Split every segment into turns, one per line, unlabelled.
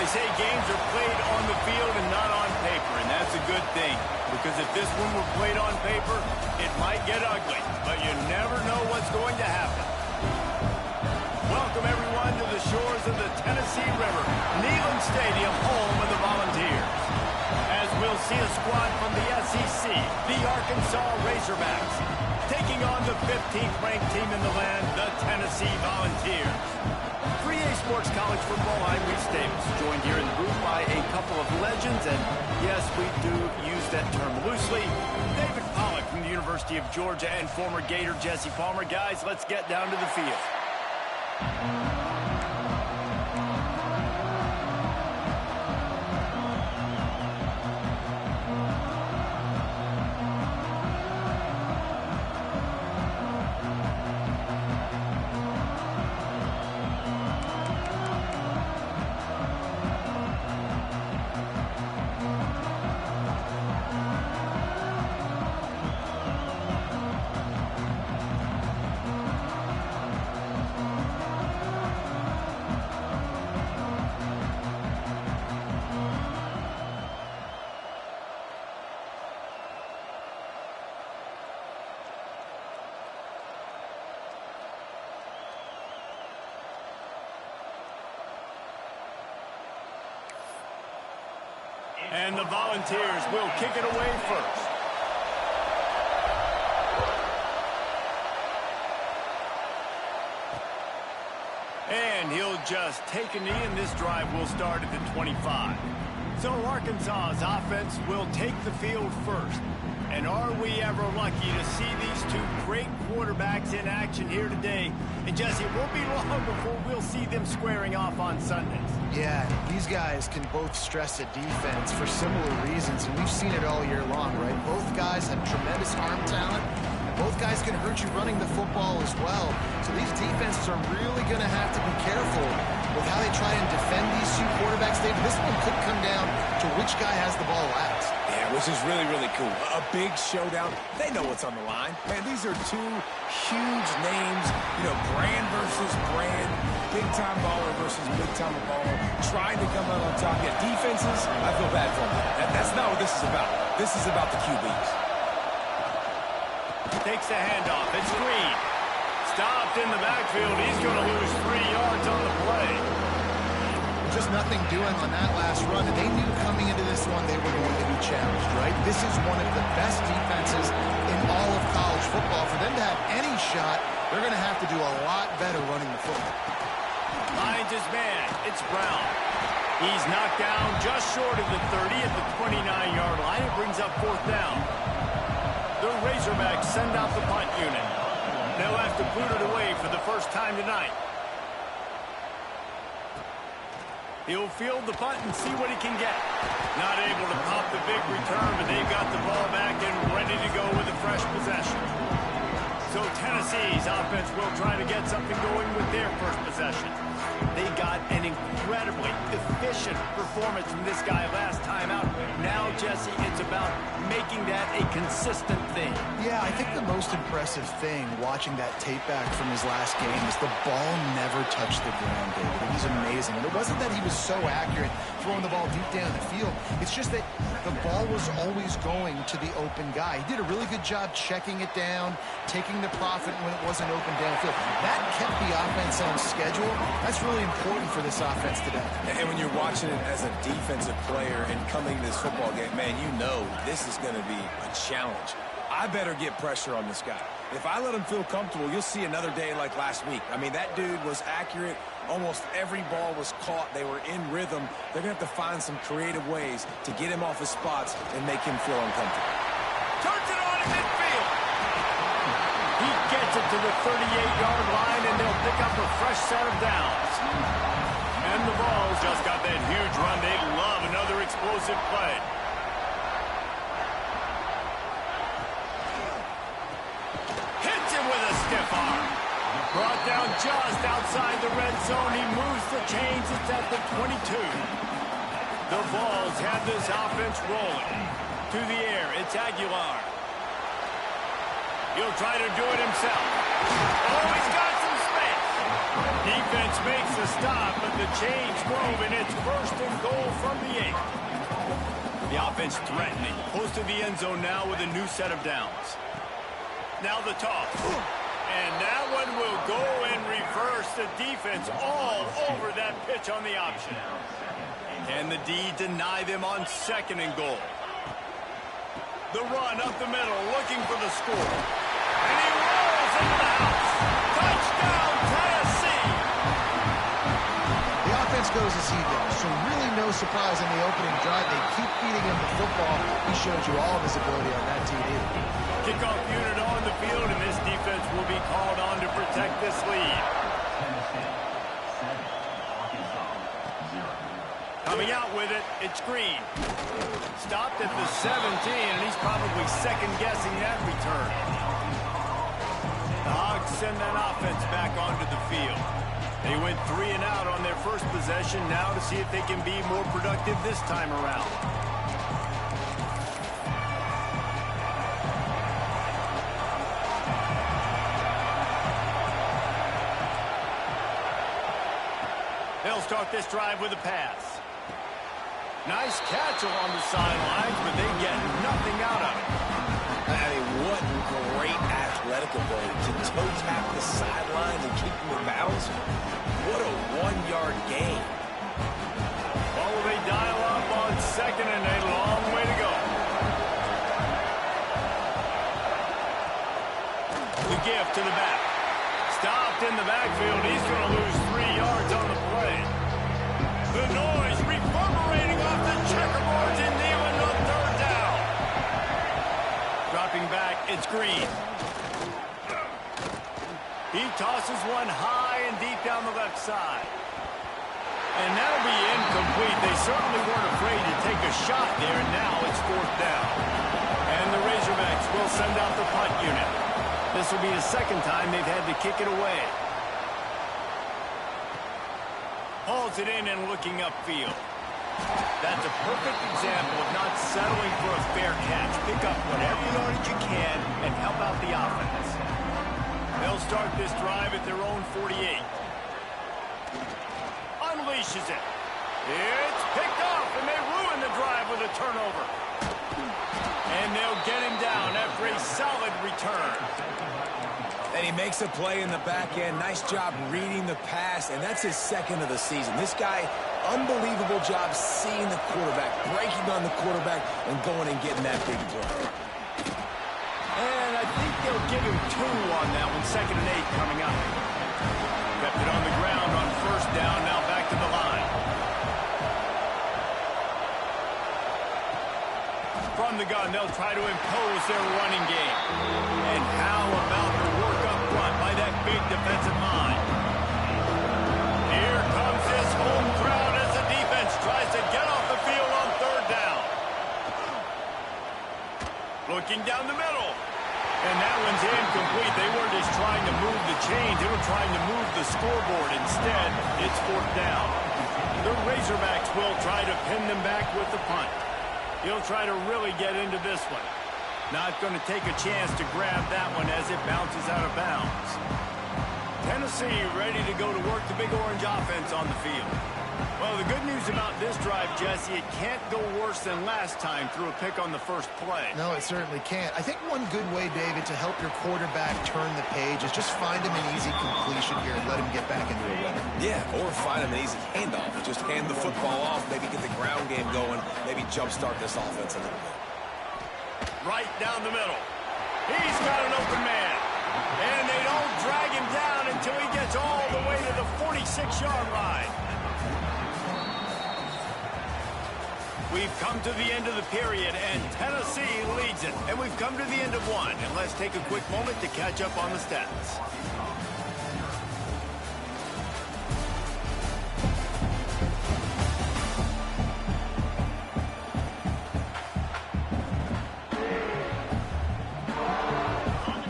They say games are played on the field and not on paper, and that's a good thing. Because if this one were played on paper, it might get ugly. But you never know what's going to happen. Welcome, everyone, to the shores of the Tennessee River. Neyland Stadium, home of the Volunteers. As we'll see a squad from the SEC, the Arkansas Razorbacks, taking on the 15th-ranked team in the land, the Tennessee Volunteers. 3A Sports College Football, I'm Reese Davis, joined here in the booth by a couple of legends, and yes, we do use that term loosely. David Pollack from the University of Georgia and former Gator Jesse Palmer. Guys, let's get down to the field. And the Volunteers will kick it away first. And he'll just take a knee, and this drive will start at the 25. So Arkansas's offense will take the field first. And are we ever lucky to see these two great quarterbacks in action here today? And Jesse, it won't be long before we'll see them squaring off on Sundays.
Yeah, these guys can both stress a defense for similar reasons, and we've seen it all year long, right? Both guys have tremendous arm talent, and both guys can hurt you running the football as well. So these defenses are really going to have to be careful with how they try and defend these two quarterbacks. David, this one could come down to which guy has the ball last.
Yeah, which is really, really cool. A big showdown. They know what's on the line. Man, these are two huge names, you know, brand versus brand, big-time baller versus big-time baller, trying to come out on top. Yeah, defenses, I feel bad for them. That's not what this is about. This is about the QBs.
Takes the handoff. It's Green. Stopped in the backfield. He's going to lose 3 yards on the play.
Just nothing doing on that last run, and they knew coming into this one they were going to be challenged, right? This is one of the best defenses in all of college football. For them to have any shot, they're going to have to do a lot better running the football.
Finds his man. It's Brown. He's knocked down just short of the 30 at the 29-yard line. It brings up 4th down. The Razorbacks send out the punt unit. They'll have to boot it away for the first time tonight. He'll field the punt and see what he can get. Not able to pop the big return, but they've got the ball back and ready to go with a fresh possession. So Tennessee's offense will try to get something going with their first possession. They got an incredibly efficient performance from this guy last time out. Now, Jesse, it's about making that a consistent thing.
Yeah, I think the most impressive thing watching that tape back from his last game is the ball never touched the ground, David. He's amazing. And it wasn't that he was so accurate throwing the ball deep down the field. It's just that the ball was always going to the open guy. He did a really good job checking it down, taking the profit when it wasn't open downfield. That kept the offense on schedule. That's really important for this offense today.
And when you're watching it as a defensive player and coming to this football game, man, you know this is going to be a challenge. I better get pressure on this guy. If I let him feel comfortable, you'll see another day like last week. I mean, that dude was accurate. Almost every ball was caught. They were in rhythm. They're going to have to find some creative ways to get him off his spots and make him feel uncomfortable.
Turns it on in midfield. He gets it to the 38-yard line, and they'll pick up a fresh set of downs. And the Vols just got that huge run. They love another explosive play. Hits him with a stiff arm. Brought down just outside the red zone. He moves the chains. It's at the 22. The Vols have this offense rolling. To the air, it's Aguilar. He'll try to do it himself. Oh, he's got some space. Defense makes the stop, but the change drove, and it's first and goal from the 8. The offense threatening. Close to the end zone now with a new set of downs. Now the toss. And that one will go in reverse. The defense all over that pitch on the option. Can the D deny them on second and goal? The run up the middle, looking for the score. And he rolls into the house. Touchdown, Tennessee!
The offense goes as he does, so really no surprise in the opening drive. They keep feeding him the football. He showed you all of his ability on that TD.
Kickoff unit on the field, and this defense will be called on to protect this lead. Coming out with it, it's Green. Stopped at the 17, and he's probably second-guessing that return. The Hogs send that offense back onto the field. They went 3 and out on their first possession, now to see if they can be more productive this time around. They'll start this drive with a pass. Nice catch along the sidelines, but they get nothing out of it.
I mean, what great athletic ability to toe tap the sidelines and keep them in bounds. What a 1-yard gain.
Well, they dial up on second and a long way to go. The give to the back. Stopped in the backfield. He's going to lose 3 yards on the play. The noise reverberating off the checkerboards and kneeling on third down. Dropping back, it's Green. He tosses one high and deep down the left side. And that'll be incomplete. They certainly weren't afraid to take a shot there, and now it's fourth down. And the Razorbacks will send out the punt unit. This will be the second time they've had to kick it away. Hauls it in and looking upfield. That's a perfect example of not settling for a fair catch. Pick up whatever yardage you can and help out the offense. They'll start this drive at their own 48. Unleashes it. It's picked off, and they ruin the drive with a turnover. And they'll get him down after a solid return.
And he makes a play in the back end. Nice job reading the pass, and that's his second of the season. This guy, unbelievable job seeing the quarterback, breaking on the quarterback, and going and getting that big play.
And I think they'll give him 2 on that one. Second and 8 coming up. Kept it on the ground on first down. Now back to the line. From the gun, they'll try to impose their running game. And how about the work up front by that big defensive line? Here comes this home crowd as the defense tries to get off the field on third down. Looking down the middle. And that one's incomplete. They weren't just trying to move the chains. They were trying to move the scoreboard. Instead, it's fourth down. The Razorbacks will try to pin them back with the punt. He'll try to really get into this one. Not going to take a chance to grab that one as it bounces out of bounds. Tennessee ready to go to work the Big Orange offense on the field. Well, the good news about this drive, Jesse, it can't go worse than last time through a pick on the first play.
No, it certainly can't. I think one good way, David, to help your quarterback turn the page is just find him an easy completion here and let him get back into a rhythm.
Yeah, or find him an easy handoff. Just hand the football off, maybe get the ground game going, maybe jumpstart this offense a little bit.
Right down the middle. He's got an open man. And they don't drag him down until he gets all the way to the 46-yard line. We've come to the end of the period, and Tennessee leads it. And we've come to the end of one. And let's take a quick moment to catch up on the stats.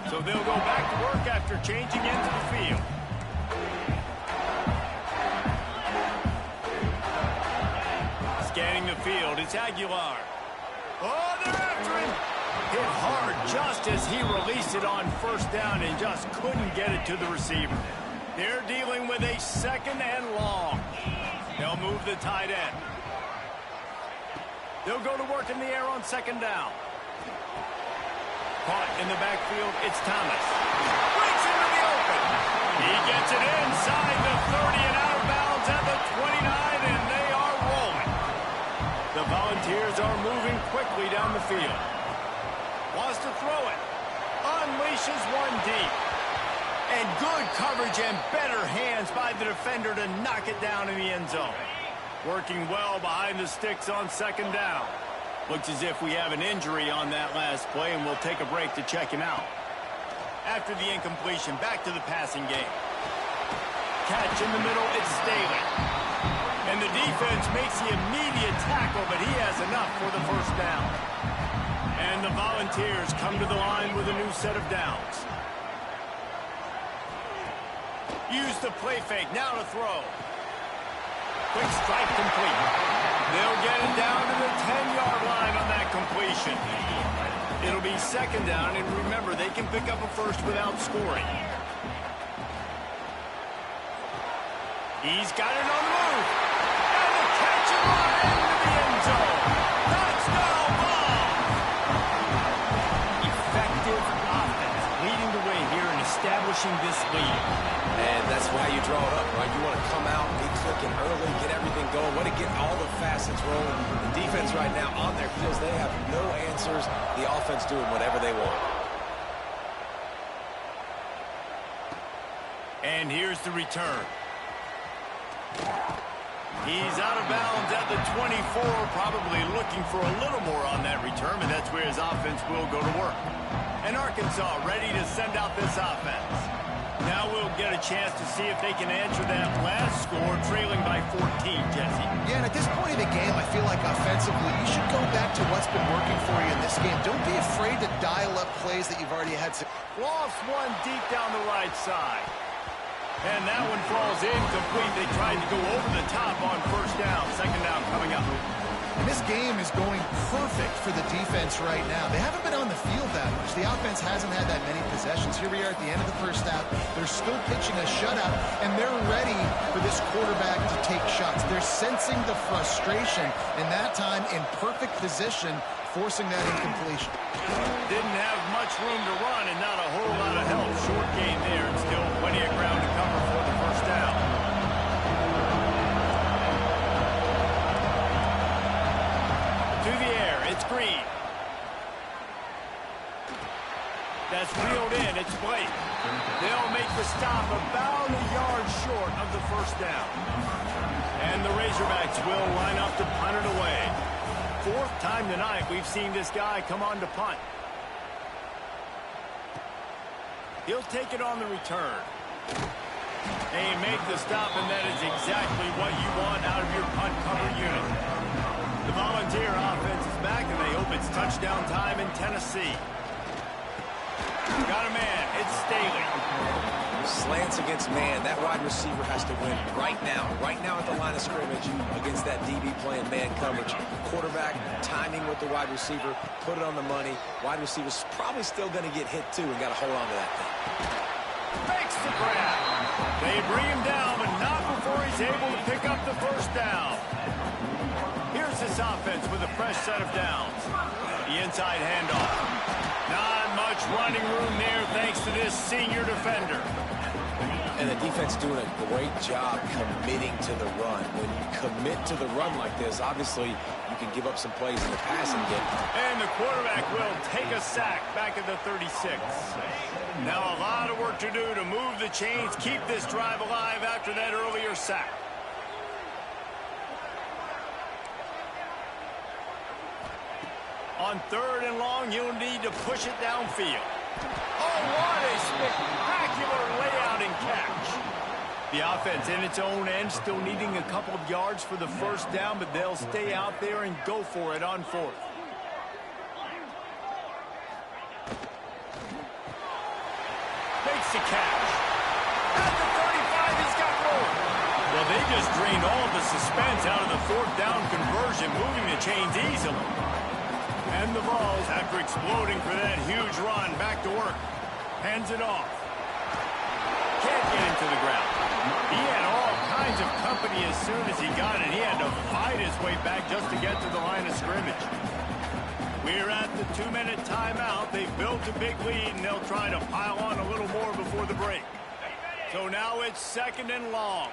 So they'll go back to work after changing into the field. Scanning the field, it's Aguilar. Oh, they're after him. Hit hard just as he released it on first down and just couldn't get it to the receiver. They're dealing with a second and long. They'll move the tight end. They'll go to work in the air on second down. Caught in the backfield, it's Thomas. Breaks into the open. He gets it inside the 30 and out of bounds at the 29, and they are rolling. The Volunteers are moving quickly down the field. Wants to throw it. Unleashes one deep. And good coverage and better hands by the defender to knock it down in the end zone. Working well behind the sticks on second down. Looks as if we have an injury on that last play, and we'll take a break to check him out. After the incompletion, back to the passing game. Catch in the middle, it's Staley. And the defense makes the immediate tackle, but he has enough for the first down. And the Volunteers come to the line with a new set of downs. Use the play fake, now to throw. Quick strike complete. They'll get it down to the 10-yard line on that completion. It'll be second down, and remember, they can pick up a first without scoring. He's got it on the move. And the catch and run into the end zone. Touchdown ball. Effective offense leading the way here in establishing this lead.
And that's why you draw it up, right? You want to come out, be clicking early, get everything going, want to get all the facets rolling. The defense right now on their heels, they have no answers. The offense doing whatever they want.
And here's the return. He's out of bounds at the 24, probably looking for a little more on that return, and that's where his offense will go to work. And Arkansas ready to send out this offense. Now we'll get a chance to see if they can answer that last score, trailing by 14, Jesse.
Yeah, and at this point of the game, I feel like offensively, you should go back to what's been working for you in this game. Don't be afraid to dial up plays that you've already had.
Lost one deep down the right side. And that one falls incomplete. They tried to go over the top on first down. Second down coming up.
And this game is going perfect for the defense right now. They haven't been on the field that much. The offense hasn't had that many possessions. Here we are at the end of the first half. They're still pitching a shutout, and they're ready for this quarterback to take shots. They're sensing the frustration, and that time in perfect position, forcing that incompletion.
Didn't have much room to run and not a whole lot of help. Short gain there, and still plenty of ground to cover for the first down. To the air, it's Green. That's reeled in, it's Blake. They'll make the stop about a yard short of the first down. And the Razorbacks will line up to punt it away. Fourth time tonight we've seen this guy come on to punt. He'll take it on the return. They make the stop, and that is exactly what you want out of your punt cover unit. The Volunteer offense is back, and they hope it's touchdown time in Tennessee. Got a man. It's Staley.
Slants against man. That wide receiver has to win right now at the line of scrimmage against that DB playing man coverage. Quarterback timing with the wide receiver, put it on the money. Wide receiver's probably still going to get hit too, and got to hold on to that thing.
Makes the grab. They bring him down, but not before he's able to pick up the first down. Here's this offense with a fresh set of downs. The inside handoff. Not much running room there thanks to this senior defender.
And the defense doing a great job committing to the run. When you commit to the run like this, obviously you can give up some plays in the passing game.
And the quarterback will take a sack back at the 36. Now a lot of work to do to move the chains, keep this drive alive after that earlier sack. On third and long, you'll need to push it downfield. Oh, what a spectacular layout and catch. The offense in its own end, still needing a couple of yards for the first down, but they'll stay out there and go for it on fourth. Makes the catch. At the 35, he's got room. Well, they just drained all the suspense out of the fourth down conversion, moving the chains easily. And the Vols, after exploding for that huge run, back to work. Hands it off. can't get into the ground. He had all kinds of company as soon as he got it. He had to fight his way back just to get to the line of scrimmage. We're at the 2-minute timeout. They've built a big lead, and they'll try to pile on a little more before the break. So now it's 2nd and long.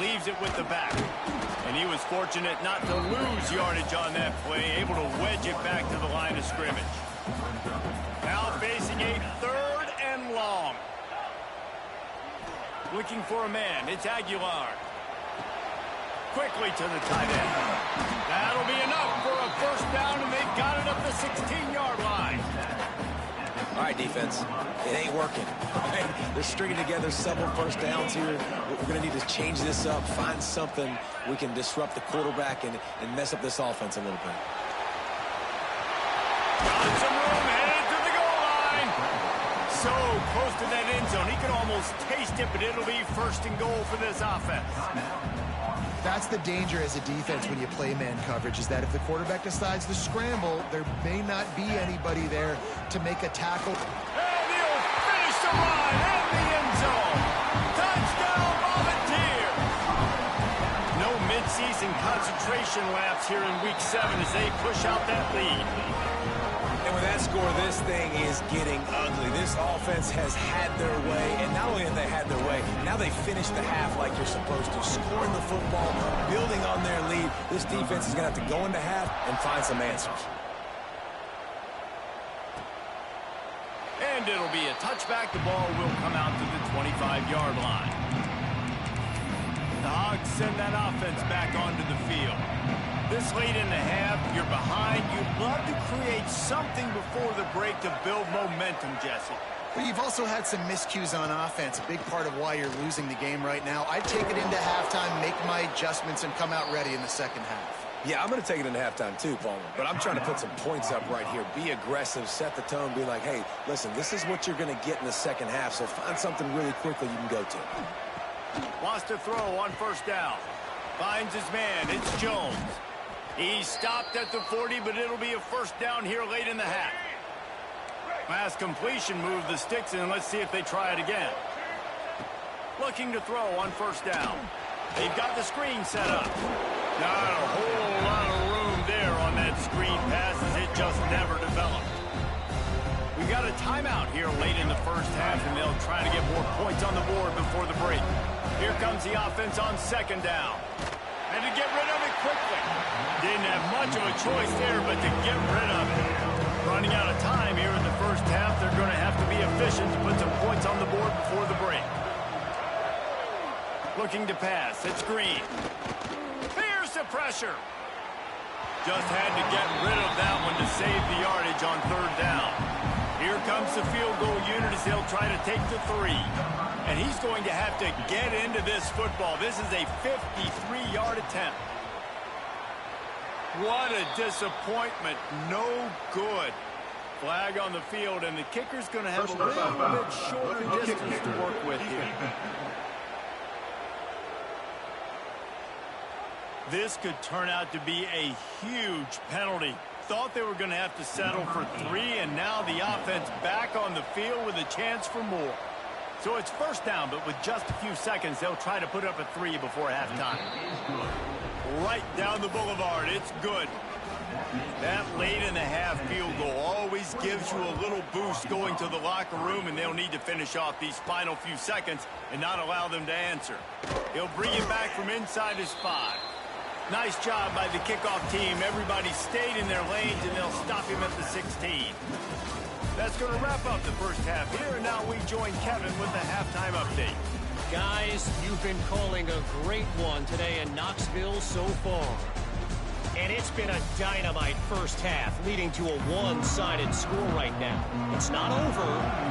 Leaves it with the back. And he was fortunate not to lose yardage on that play, able to wedge it back to the line of scrimmage. Now facing a 3rd and long. Looking for a man. It's Aguilar. Quickly to the tight end. That'll be enough for a 1st down, and they've got it up the 16-yard line.
All right, defense. It ain't working. Right? They're stringing together several 1st downs here. We're going to need to change this up, find something we can disrupt the quarterback and mess up this offense a little bit.
Got some room, headed to the goal line. So close to that end zone. He could almost taste it, but it'll be 1st and goal for this offense.
That's the danger as a defense when you play man coverage, is that if the quarterback decides to scramble, there may not be anybody there to make a tackle.
And he'll finish the run in the end zone. Touchdown, Volunteer. No midseason concentration laps here in Week 7 as they push out that lead.
And with that score, this thing is getting ugly. This offense has had their way, and not only have they had their way, now they finished the half like you're supposed to, scoring the football, building on their lead. This defense is going to have to go into half and find some answers.
And it'll be a touchback. The ball will come out to the 25-yard line. The Hogs send that offense back onto the field. This late in the half, you're behind. You'd love to create something before the break to build momentum, Jesse.
But you've also had some miscues on offense, a big part of why you're losing the game right now. I'd take it into halftime, make my adjustments, and come out ready in the 2nd half.
Yeah, I'm going to take it into halftime too, Palmer. But I'm trying to put some points up right here. Be aggressive, set the tone, be like, hey, listen, this is what you're going to get in the 2nd half, so find something really quickly you can go to.
Wants to throw on 1st down. Finds his man. It's Jones. He stopped at the 40, but it'll be a 1st down here late in the half. Pass completion, move the sticks, and let's see if they try it again. Looking to throw on 1st down. They've got the screen set up. Not a whole lot of room there on that screen pass as it just never developed. We got a timeout here late in the 1st half, and they'll try to get more points on the board before the break. Here comes the offense on 2nd down. And to get rid of it quickly. Didn't have much of a choice there, but to get rid of it. Running out of time here in the 1st half, they're going to have to be efficient to put some points on the board before the break. Looking to pass. It's Green. Fears the pressure. Just had to get rid of that one to save the yardage on 3rd down. Here comes the field goal unit as they'll try to take the 3. And he's going to have to get into this football. This is a 53-yard attempt. What a disappointment. No good. Flag on the field, and the kicker's going to have a little bit shorter distance to work with here. This could turn out to be a huge penalty. Thought they were going to have to settle for 3, and now the offense back on the field with a chance for more. So it's 1st down, but with just a few seconds, they'll try to put up a 3 before halftime. Right down the boulevard. It's good. That late in the half field goal always gives you a little boost going to the locker room, and they'll need to finish off these final few seconds and not allow them to answer. He'll bring it back from inside his 5. Nice job by the kickoff team. Everybody stayed in their lanes, and they'll stop him at the 16. That's going to wrap up the 1st half here, and now we join Kevin with the halftime update.
Guys, you've been calling a great one today in Knoxville so far. And it's been a dynamite 1st half, leading to a one-sided score right now. It's not over,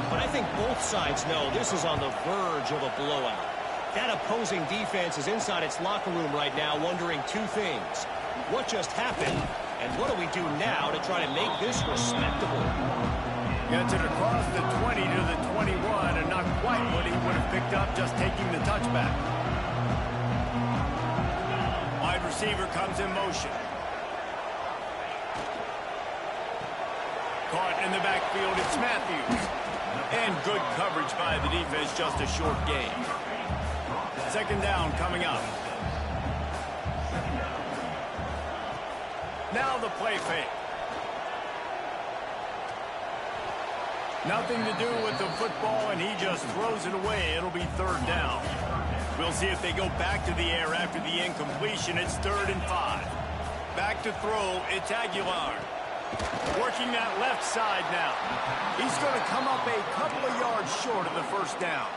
but I think both sides know this is on the verge of a blowout. That opposing defense is inside its locker room right now wondering 2 things. What just happened, and what do we do now to try to make this respectable?
Gets it across the 20 to the 21, and not quite what he would have picked up just taking the touchback. Wide receiver comes in motion. in the backfield, it's Matthews. And good coverage by the defense, just a short gain. Second down coming up. Now the play fake. Nothing to do with the football, and he just throws it away. It'll be third down. We'll see if they go back to the air after the incompletion. It's 3rd and 5. Back to throw, it's Aguilar. Working that left side now. He's going to come up a couple of yards short of the first down.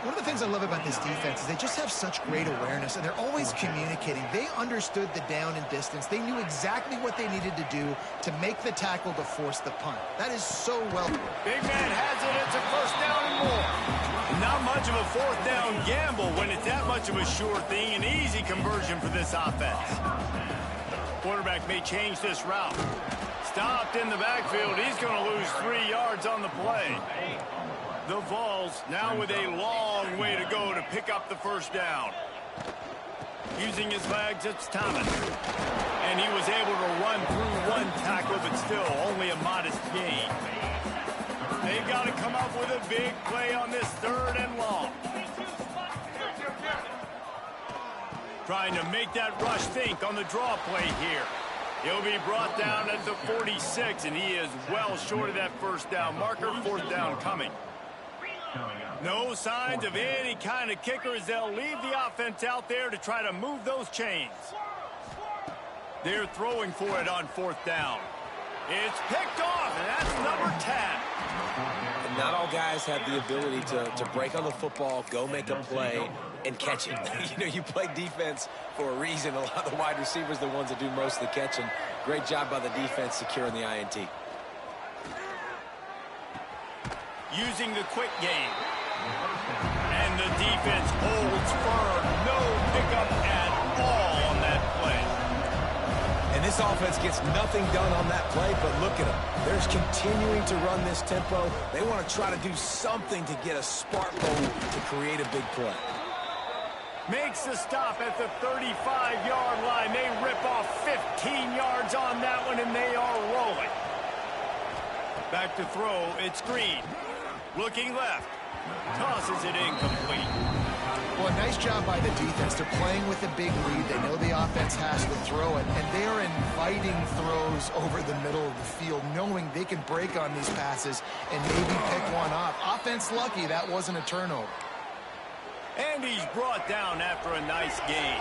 One of the things I love about this defense is they just have such great awareness, and they're always communicating. They understood the down and distance. They knew exactly what they needed to do to make the tackle to force the punt. That is so well.
Big man has it. It's a first down and more. Not much of a fourth down gamble when it's that much of a sure thing. An easy conversion for this offense. Quarterback may change this route. Stopped in the backfield. He's going to lose 3 yards on the play. The Vols now with a long way to go to pick up the first down. Using his legs, it's Thomas. And he was able to run through one tackle, but still only a modest gain. They've got to come up with a big play on this 3rd and long. Trying to make that rush think on the draw play here. He'll be brought down at the 46, and he is well short of that first down marker. 4th down coming. No signs of any kind of kicker as they'll leave the offense out there to try to move those chains. They're throwing for it on 4th down. It's picked off, and that's number 10.
And not all guys have the ability to break on the football, go make a play, and catch it. You know, you play defense for a reason. A lot of the wide receivers are the ones that do most of the catching. Great job by the defense securing the INT.
Using the quick game. And the defense holds firm. No pickup at all on that play.
And this offense gets nothing done on that play, but look at them. They're just continuing to run this tempo. They want to try to do something to get a spark going to create a big play.
Makes the stop at the 35-yard line. They rip off 15 yards on that one, and they are rolling. Back to throw, it's Green. Looking left. Tosses it incomplete.
Well, nice job by the defense. They're playing with a big lead. They know the offense has to throw it, and they are inviting throws over the middle of the field, knowing they can break on these passes and maybe pick one off. Offense lucky that wasn't a turnover.
And he's brought down after a nice gain.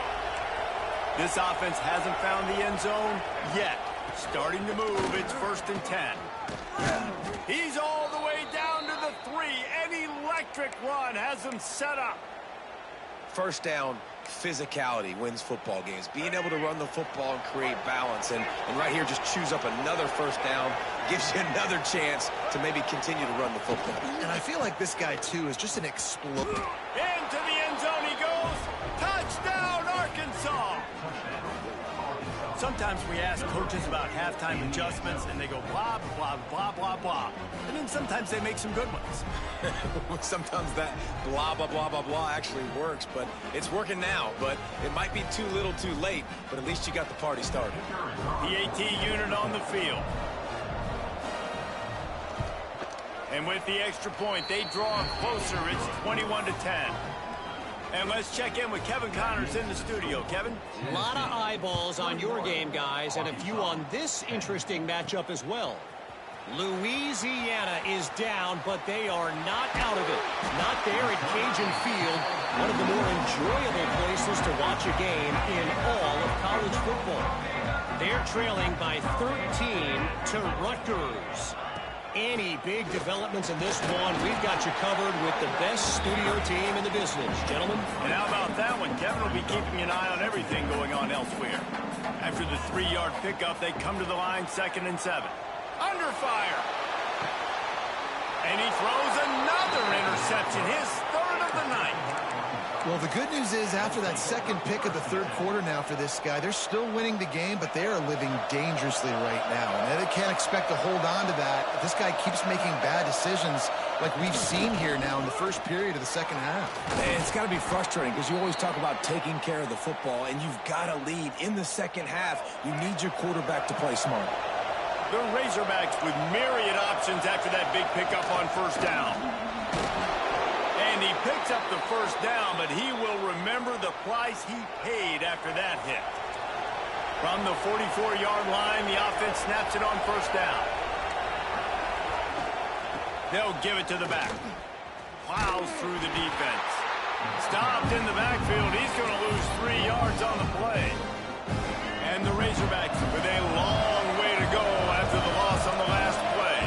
This offense hasn't found the end zone yet. Starting to move, it's 1st and 10. He's all the way down to the 3. An electric run has him set up.
First down, physicality wins football games. Being able to run the football and create balance. And right here, just choose up another first down. Gives you another chance to maybe continue to run the football.
And I feel like this guy, too, is just an explosion.
Into the end zone he goes. Touchdown, Arkansas. Sometimes we ask coaches about halftime adjustments, and they go blah, blah, blah, blah, blah. And then sometimes they make some good ones.
Sometimes that blah, blah, blah, blah, blah actually works, but it's working now. But it might be too little too late, but at least you got the party started.
PAT unit on the field. And with the extra point, they draw closer. It's 21-10. And let's check in with Kevin Connors in the studio. Kevin?
A lot of eyeballs on your game, guys, and a few on this interesting matchup as well. Louisiana is down, but they are not out of it. Not there at Cajun Field, one of the more enjoyable places to watch a game in all of college football. They're trailing by 13 to Rutgers. Any big developments in this one, we've got you covered with the best studio team in the business. Gentlemen?
And how about that one? Kevin will be keeping an eye on everything going on elsewhere. After the 3-yard pickup, they come to the line, 2nd and 7. Under fire. And he throws another interception, his 3rd of the night.
Well, the good news is after that second pick of the 3rd quarter now for this guy, they're still winning the game, but they are living dangerously right now. And they can't expect to hold on to that. This guy keeps making bad decisions like we've seen here now in the first period of the second half.
And it's got to be frustrating because you always talk about taking care of the football, and you've got to lead in the second half. You need your quarterback to play smart.
The Razorbacks with myriad options after that big pickup on first down. And he picks up the first down, but he will remember the price he paid after that hit. From the 44-yard line, the offense snaps it on first down. They'll give it to the back. Plows through the defense. Stopped in the backfield. He's going to lose 3 yards on the play. And the Razorbacks with a long way to go after the loss on the last play.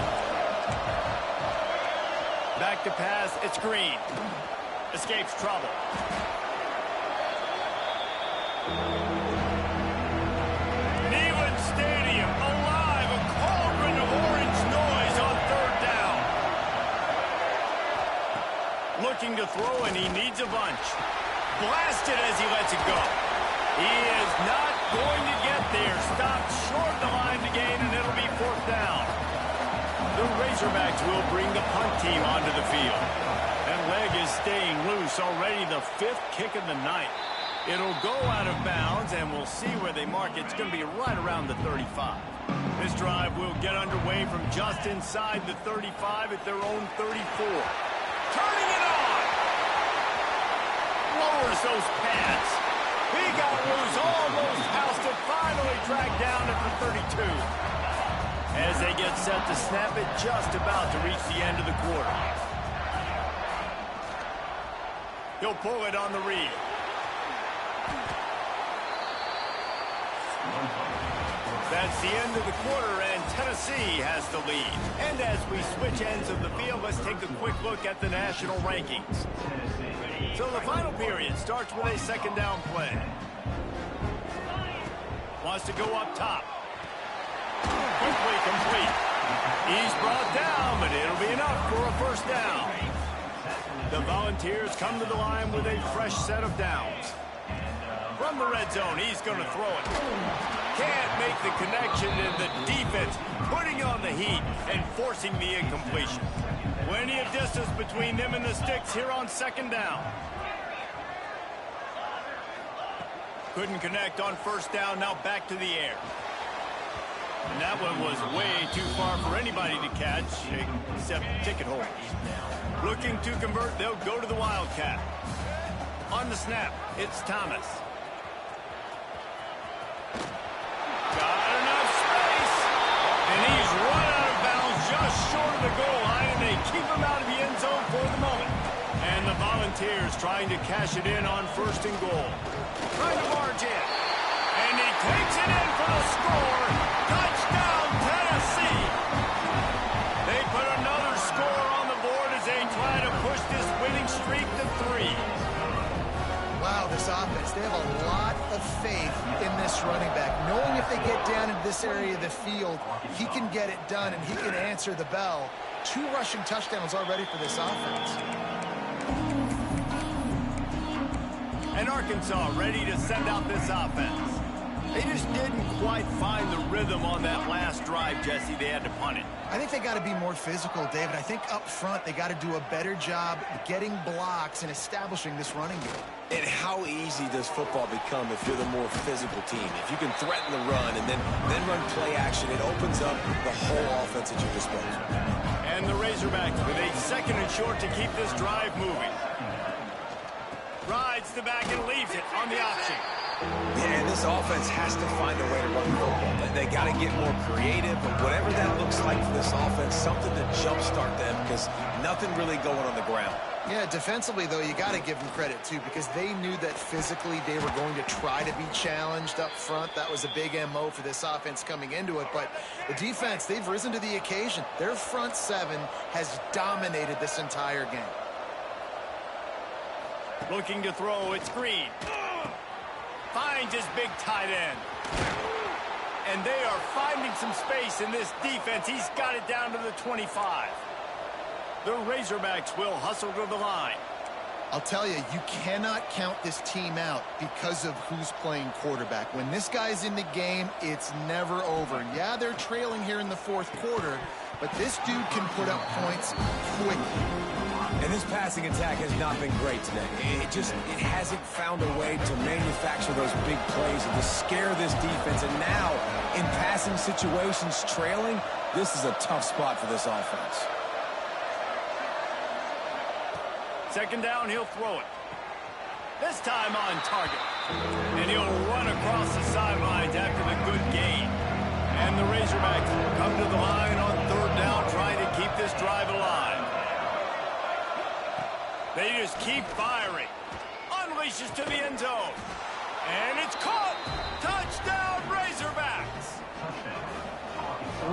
Back to pass. It's Green. Escapes trouble. Neyland Stadium alive. A cauldron of orange noise on third down. Looking to throw, and he needs a bunch. Blasted as he lets it go. He is not going to get there. Stopped short the line to gain, and it'll be fourth down. The Razorbacks will bring the punt team onto the field. That leg is staying loose. Already the 5th kick of the night. It'll go out of bounds, and we'll see where they mark it. It's going to be right around the 35. This drive will get underway from just inside the 35 at their own 34. Turning it on! Lowers those pads. He got loose, almost housed it, finally tracked down at the 32. As they get set to snap it, just about to reach the end of the quarter. He'll pull it on the read. That's the end of the quarter, and Tennessee has the lead. And as we switch ends of the field, let's take a quick look at the national rankings. So the final period starts with a second down play. Wants to go up top. Quickly complete. He's brought down, but it'll be enough for a first down. The Volunteers come to the line with a fresh set of downs. From the red zone, he's going to throw it. Can't make the connection, and the defense putting on the heat and forcing the incompletion. Plenty of distance between them and the sticks here on second down. Couldn't connect on first down, now back to the air. And that one was way too far for anybody to catch, except ticket holders. Looking to convert, they'll go to the Wildcat. On the snap, it's Thomas. Got enough space, and he's run out of bounds just short of the goal line, and they keep him out of the end zone for the moment. And the Volunteers trying to cash it in on first and goal. Trying to barge in, and he takes it in for the score. Touchdown, Tennessee! They put another score on the board as they try to push this winning streak to 3.
Wow, this offense, they have a lot of faith in this running back. Knowing if they get down into this area of the field, he can get it done and he can answer the bell. 2 rushing touchdowns already for this offense.
And Arkansas ready to send out this offense. They just didn't quite find the rhythm on that last drive, Jesse. They had to punt it.
I think they got to be more physical, David. I think up front they got to do a better job getting blocks and establishing this running game.
And how easy does football become if you're the more physical team? If you can threaten the run and then run play action, it opens up the whole offense at your disposal.
And the Razorbacks with a second and short to keep this drive moving. Rides the back and leaves it on the option.
Yeah, and this offense has to find a way to run the football. They got to get more creative, but whatever that looks like for this offense, something to jumpstart them because nothing really going on the ground.
Yeah, defensively, though, you got to give them credit, too, because they knew that physically they were going to try to be challenged up front. That was a big MO for this offense coming into it. But the defense, they've risen to the occasion. Their front 7 has dominated this entire game.
Looking to throw, it's Green. Finds his big tight end. And they are finding some space in this defense. He's got it down to the 25. The Razorbacks will hustle to the line.
I'll tell you, you cannot count this team out because of who's playing quarterback. When this guy's in the game, it's never over. Yeah, they're trailing here in the fourth quarter, but this dude can put up points quickly.
And this passing attack has not been great today. It hasn't found a way to manufacture those big plays and to scare this defense. And now, in passing situations, trailing, this is a tough spot for this offense.
Second down, he'll throw it. This time on target. And he'll run across the sidelines after the good gain. And the Razorbacks come to the line on third down, trying to keep this drive alive. They just keep firing. Unleashes to the end zone. And it's caught. Touchdown, Razorbacks.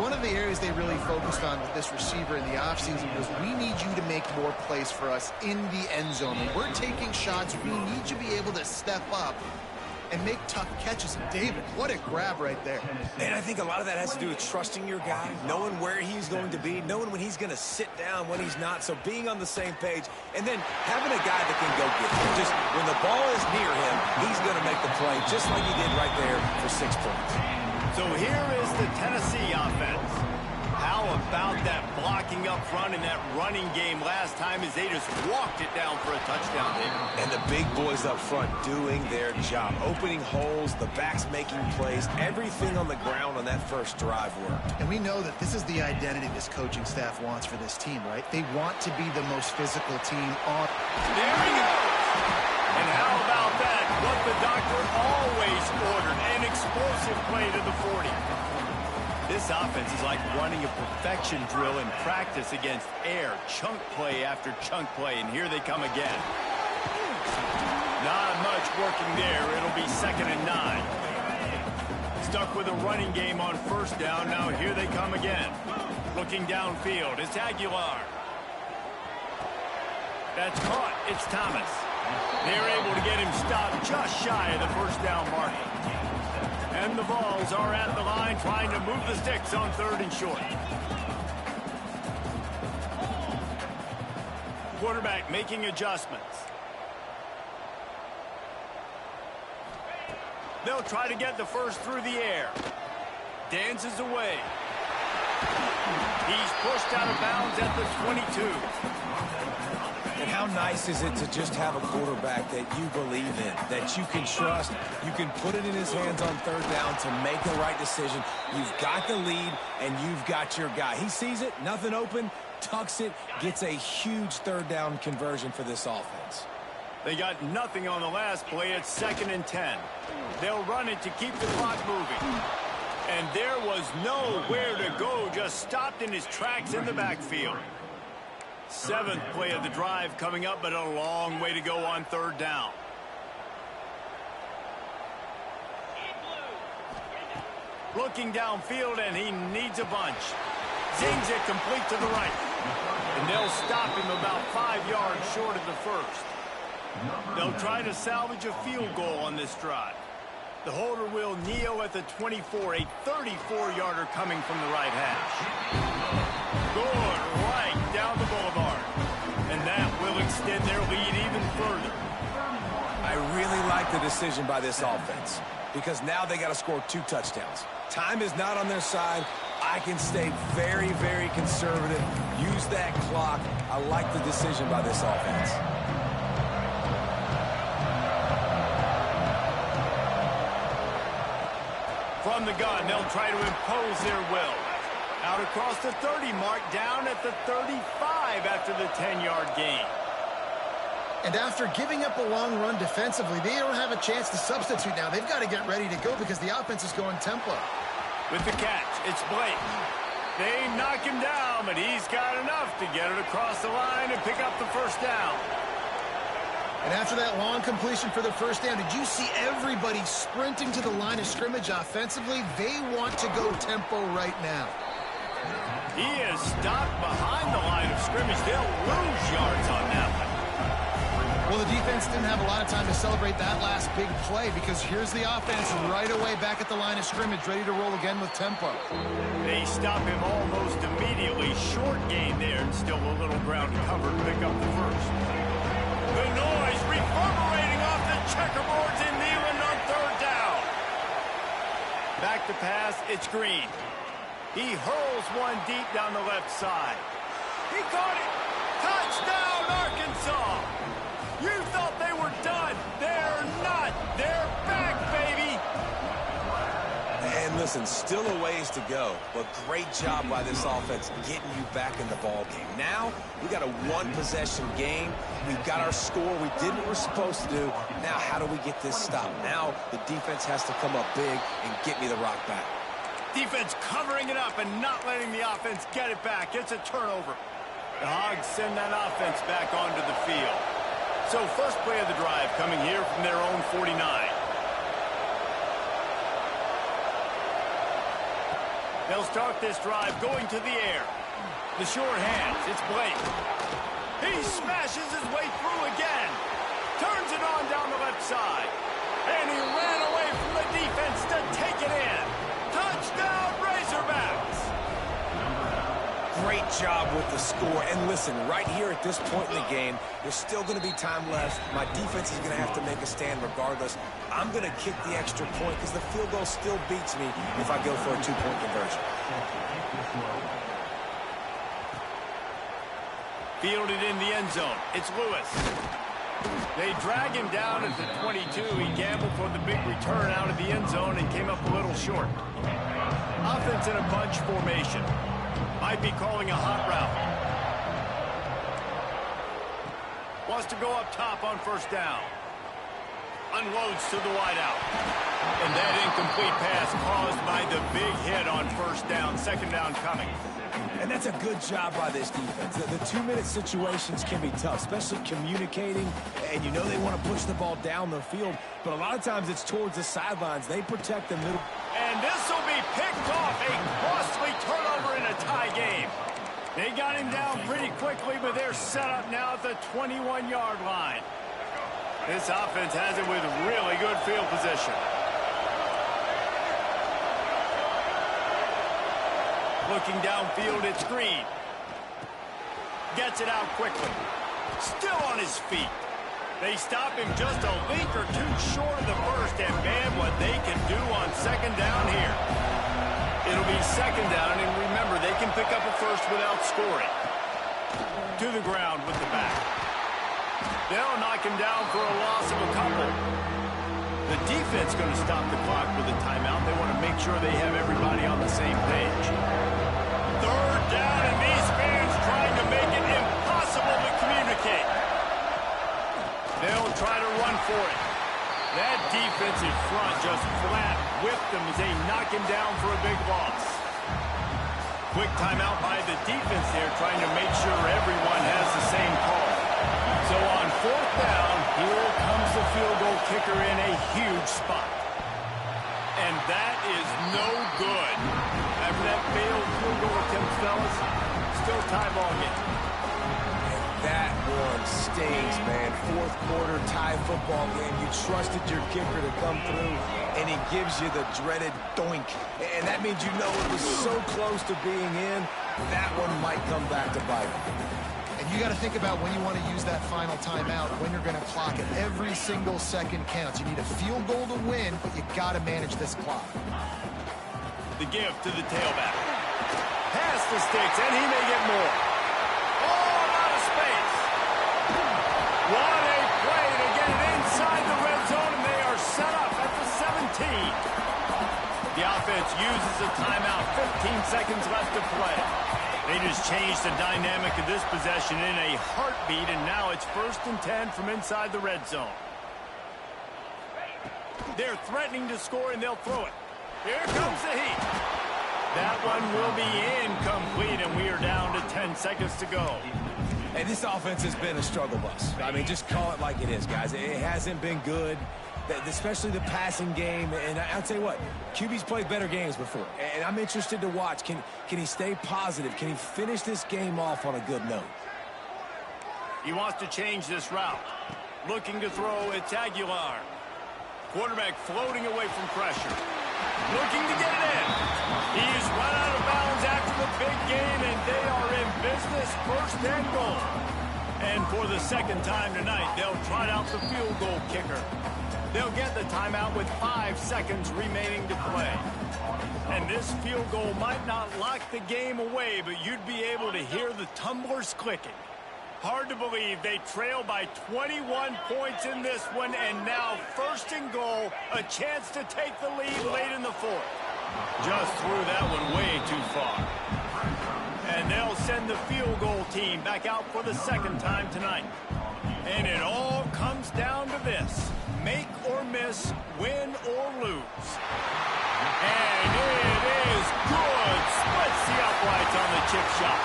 One of the areas they really focused on with this receiver in the offseason was, we need you to make more plays for us in the end zone. When we're taking shots, we need you to be able to step up and make tough catches. David, what a grab right there.
And I think a lot of that has to do with trusting your guy, knowing where he's going to be, knowing when he's going to sit down, when he's not, so being on the same page, and then having a guy that can go get him. Just when the ball is near him, he's going to make the play, just like he did right there for 6 points.
So here is the Tennessee offense. How about that blocking up front and that running game last time as they just walked it down for a touchdown there.
And the big boys up front doing their job, opening holes, the backs making plays, everything on the ground on that first drive worked.
And we know that this is the identity this coaching staff wants for this team, right? They want to be the most physical team on.
There he goes. And how about that? What the doctor always ordered, an explosive play to the 40. This offense is like running a perfection drill in practice against air. Chunk play after chunk play, and here they come again. Not much working there. It'll be 2nd and 9. Stuck with a running game on first down. Now here they come again. Looking downfield, it's Aguilar. That's caught. It's Thomas. They're able to get him stopped just shy of the first down mark. And the Vols are at the line trying to move the sticks on 3rd and short. Quarterback making adjustments. They'll try to get the first through the air. Dances away. He's pushed out of bounds at the 22.
And how nice is it to just have a quarterback that you believe in, that you can trust, you can put it in his hands on 3rd down to make the right decision. You've got the lead, and you've got your guy. He sees it, nothing open, tucks it, gets a huge 3rd down conversion for this offense.
They got nothing on the last play. It's 2nd and 10. They'll run it to keep the clock moving. And there was nowhere to go, just stopped in his tracks in the backfield. 7th play of the drive coming up, but a long way to go on 3rd down. Looking downfield, and he needs a bunch. Zings it complete to the right. And they'll stop him about 5 yards short of the first. They'll try to salvage a field goal on this drive. The holder will kneel at the 24, a 34-yarder coming from the right hash. Good right down the boulevard. And that will extend their lead even further.
I really like the decision by this offense because now they got to score 2 touchdowns. Time is not on their side. I can stay very, very conservative. Use that clock. I like the decision by this offense.
From the gun, they'll try to impose their will. Out across the 30 mark, down at the 35 after the 10-yard gain.
And after giving up a long run defensively, they don't have a chance to substitute now. They've got to get ready to go because the offense is going tempo.
With the catch, it's Blake. They knock him down, but he's got enough to get it across the line and pick up the first down.
And after that long completion for the first down, did you see everybody sprinting to the line of scrimmage offensively? They want to go tempo right now.
He is stopped behind the line of scrimmage. They'll lose yards on that one.
Well, the defense didn't have a lot of time to celebrate that last big play because here's the offense right away back at the line of scrimmage, ready to roll again with tempo.
They stop him almost immediately. Short gain there, and still a little ground to cover to pick up the first. The noise reverberating off the checkerboards in Neyland on 3rd down. Back to pass, it's Green. He hurls one deep down the left side. He caught it. Touchdown, Arkansas. You thought they were done. They're not. They're back, baby.
And listen, still a ways to go, but great job by this offense getting you back in the ball game. Now, we got a one-possession game. We've got our score. We did what we're supposed to do. Now, how do we get this stopped? Now, the defense has to come up big and get me the rock back.
Defense covering it up and not letting the offense get it back. It's a turnover. The Hogs send that offense back onto the field. So first play of the drive coming here from their own 49. They'll start this drive going to the air. The short hands, it's Blake. He smashes his way through again. Turns it on down the left side. And he ran away from the defense to take it in. Touchdown, Razorbacks!
Great job with the score. And listen, right here at this point in the game, there's still going to be time left. My defense is going to have to make a stand regardless. I'm going to kick the extra point because the field goal still beats me if I go for a two-point conversion.
Fielded in the end zone. It's Lewis. They drag him down at the 22. He gambled for the big return out of the end zone and came up a little short. Offense in a bunch formation. Might be calling a hot route. Wants to go up top on first down. Unloads to the wideout. And that incomplete pass caused by the big hit on first down. Second down coming.
And that's a good job by this defense. The two-minute situations can be tough, especially communicating. And you know they want to push the ball down the field, but a lot of times it's towards the sidelines. They protect the middle.
And this will be picked off. A costly turnover in a tie game. They got him down pretty quickly, but they're set up now at the 21-yard line. This offense has it with really good field position. Looking downfield, it's Green. Gets it out quickly. Still on his feet. They stop him just a link or two short of the first, and man, what they can do on second down here. It'll be second down, and remember, they can pick up a first without scoring. To the ground with the back. They'll knock him down for a loss of a couple. The defense going to stop the clock with a timeout. They want to make sure they have everybody on the same page. Third down, and these fans trying to make it impossible to communicate. They'll try to run for it. That defensive front just flat whipped them as they knock him down for a big loss. Quick timeout by the defense there, trying to make sure everyone has the same call. So on fourth down, here comes the field goal kicker in a huge spot. And that is no good. After that failed field goal attempt, fellas, still tie ball game.
And that one stings, man. Fourth quarter tie football game. You trusted your kicker to come through, and he gives you the dreaded doink. And that means you know it was so close to being in, that one might come back to bite him.
And you got to think about when you want to use that final timeout, when you're going to clock it. Every single second counts. You need a field goal to win, but you got to manage this clock.
The give to the tailback. Pass the sticks, and he may get more. All out of space. What a play to get it inside the red zone, and they are set up at the 17. The offense uses a timeout. 15 seconds left to play. They just changed the dynamic of this possession in a heartbeat, and now it's 1st and 10 from inside the red zone. They're threatening to score, and they'll throw it. Here comes the heat. That one will be incomplete, and we are down to 10 seconds to go.
And this offense has been a struggle bus. I mean, just call it like it is, guys. It hasn't been good, especially the passing game. And I'll tell you what, QB's played better games before. And I'm interested to watch. Can he stay positive? Can he finish this game off on a good note?
He wants to change this route. Looking to throw, it's Aguilar. Quarterback floating away from pressure. Looking to get it in. He's run out of bounds after the big game, and they are in business, 1st and goal. And for the second time tonight, they'll trot out the field goal kicker. They'll get the timeout with 5 seconds remaining to play. And this field goal might not lock the game away, but you'd be able to hear the tumblers clicking. Hard to believe they trail by 21 points in this one, and now first and goal, a chance to take the lead late in the fourth. Just threw that one way too far. And they'll send the field goal team back out for the second time tonight. And it all comes down to this: make or miss, win or lose. And it is good. Splits the uprights on the chip shot.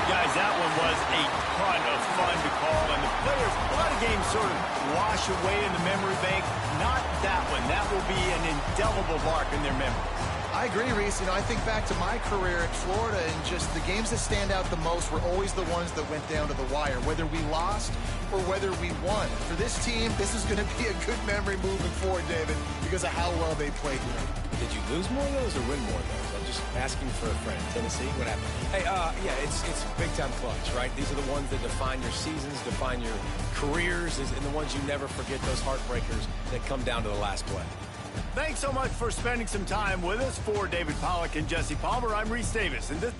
Guys, that one was a ton of fun to call, and the players, a lot of games sort of wash away in the memory bank. Not that one. That will be an indelible mark in their memory.
I agree, Reese. I think back to my career at Florida, and just the games that stand out the most were always the ones that went down to the wire, whether we lost or whether we won. For this team, this is going to be a good memory moving forward, David, because of how well they played tonight.
Did you lose more of those or win more of those? I'm just asking for a friend. Tennessee, what happened? Hey, yeah, it's big-time clutch, right? These are the ones that define your seasons, define your careers, and the ones you never forget, those heartbreakers that come down to the last play.
Thanks so much for spending some time with us. For David Pollack and Jesse Palmer, I'm Reese Davis, and this